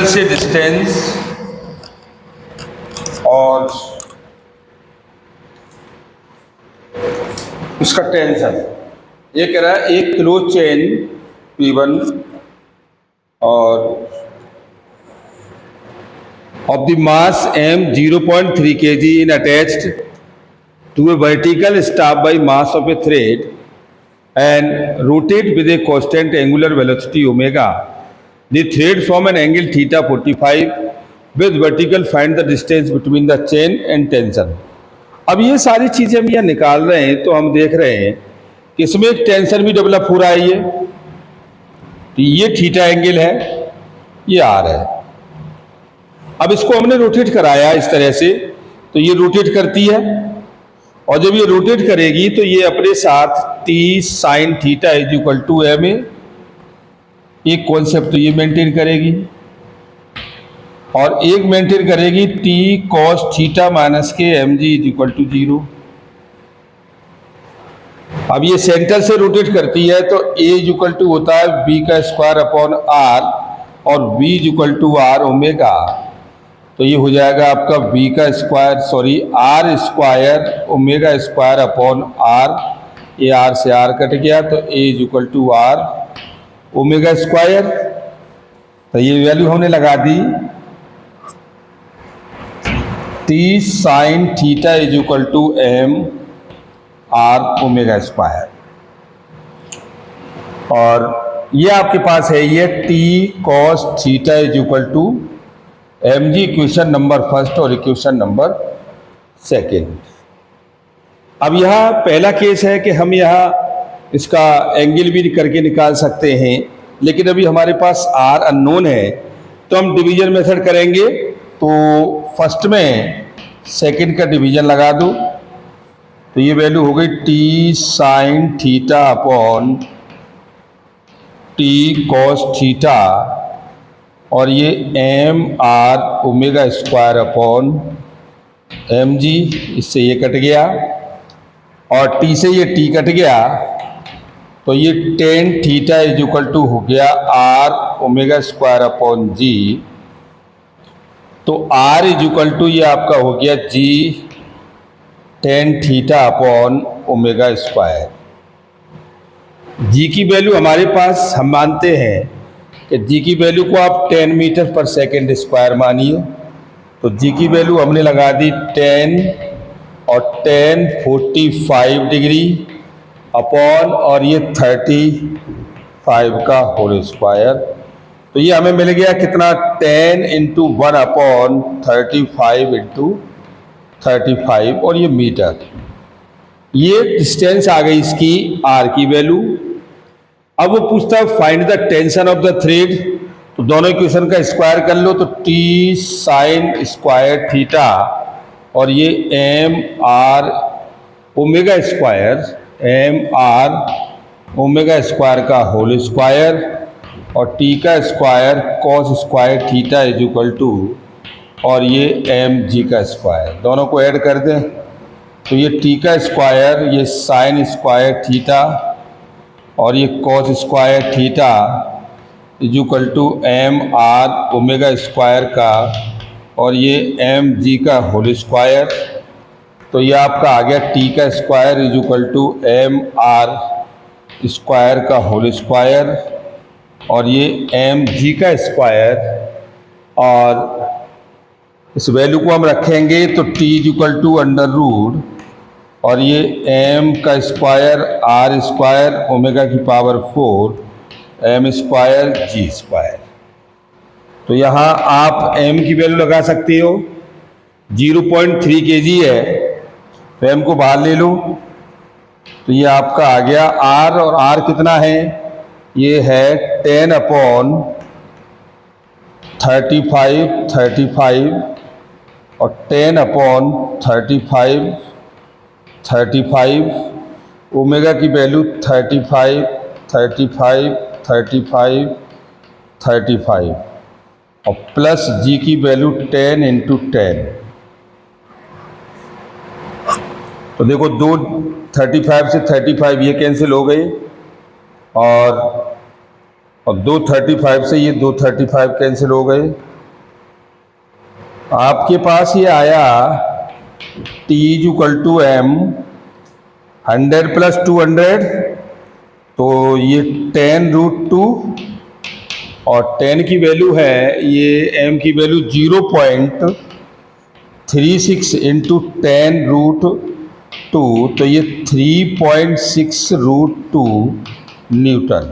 से डिस्टेंस और उसका टेंशन, ये कह रहा है एक क्लोज चेन P1 और of the mass m 0.3 kg in attached to a vertical staff by mass of a thread and rotate with a constant angular velocity omega. The thread from an angle theta 45 with vertical find the distance between the chain and tension. अब ये सारी चीजें हम यहाँ निकाल रहे हैं तो हम देख रहे हैं कि इसमें एक टेंशन भी डेवलप हो रहा है। ये थीटा एंगल है, ये आर है। अब इसको हमने रोटेट कराया इस तरह से, तो ये रोटेट करती है और जब ये रोटेट करेगी तो ये अपने साथ T sine theta is equal to M A, एक कॉन्सेप्ट तो ये मेंटेन करेगी और एक मेंटेन करेगी टी कॉस थीटा माइनस के M G is equal to 0। अब ये सेंटर से रोटेट करती है तो ए इज इक्वल टू होता है बी का स्क्वायर अपॉन आर और B is equal to R omega, तो ये हो जाएगा आपका v का square R square omega square upon R, ये आर से आर कट गया तो a is equal to R omega square. तो ये वैल्यू हमने लगा दी t sine theta is equal to M R omega square, और ये आपके पास है ये t cos theta is equal to M G, equation number first और इक्वेशन नंबर सेकेंड। अब यहाँ पहला केस है कि हम यहाँ इसका एंगल भी करके निकाल सकते हैं, लेकिन अभी हमारे पास आर अननोन है तो हम डिवीजन मेथड करेंगे। तो फर्स्ट में सेकेंड का डिवीजन लगा दो तो ये वैल्यू हो गई T sine theta upon T cos theta और ये M R omega square upon M G, इससे ये कट गया और टी से ये टी कट गया तो ये tan theta is equal to हो गया R omega square upon g, तो आर इज इक्वल टू ये आपका हो गया g tan theta upon omega square. G की वैल्यू हमारे पास हम मानते हैं कि जी की वैल्यू को आप 10 मीटर पर सेकेंड स्क्वायर मानिए, तो जी की वैल्यू हमने लगा दी 10 और 10 45 डिग्री अपॉन और ये 35 का होल स्क्वायर, तो ये हमें मिल गया कितना 10 इंटू 1 अपॉन 35 इंटू 35 और ये मीटर, ये डिस्टेंस आ गई इसकी आर की वैल्यू। अब वो पूछता है find the tension of the thread, तो दोनों इक्वेशन का स्क्वायर कर लो तो टी साइन स्क्वायर थीटा और ये M R omega square M R omega square का होल स्क्वायर और टी का square cos square theta is equal to और ये एम जी का स्क्वायर, दोनों को ऐड कर दें तो ये टी का स्क्वायर ये साइन स्क्वायर थीटा और ये cos square theta is equal to M R omega square का और ये एम जी का होल स्क्वायर, तो ये आपका आ गया टी का square is equal to M R square का होल स्क्वायर और ये एम जी का स्क्वायर, और इस वैल्यू को हम रखेंगे तो T is equal to under root और ये m का स्क्वायर आर स्क्वायर ओमेगा की power 4 m square G square. तो यहाँ आप m की वैल्यू लगा सकते हो, 0.3 kg है तो m को बाहर ले लो तो ये आपका आ गया r, और r कितना है ये है 10 अपॉन 35 और 10 अपॉन 35 ओमेगा की वैल्यू 35 और प्लस जी की वैल्यू 10 इंटू 10, तो देखो दो 35 से 35 ये कैंसिल हो गए और दो 35 से ये दो 35 कैंसिल हो गए आपके पास ये आया T is equal to M 100 plus 200, तो ये 10√2 और 10 की वैल्यू है, ये M की वैल्यू 0.36 इंटू 10√2, तो ये 3.6√2 Newton.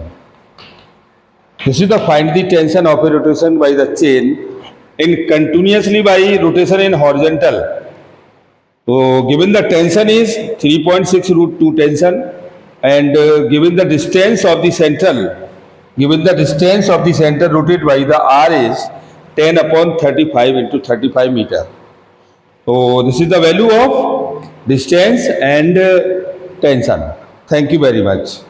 This is the find the tension of a rotation by the chain in continuously by rotation in horizontal. So given the tension is 3.6√2 tension, and given the distance of the central, rotated by the R is 10/35 into 35 meter. So this is the value of distance and tension. Thank you very much.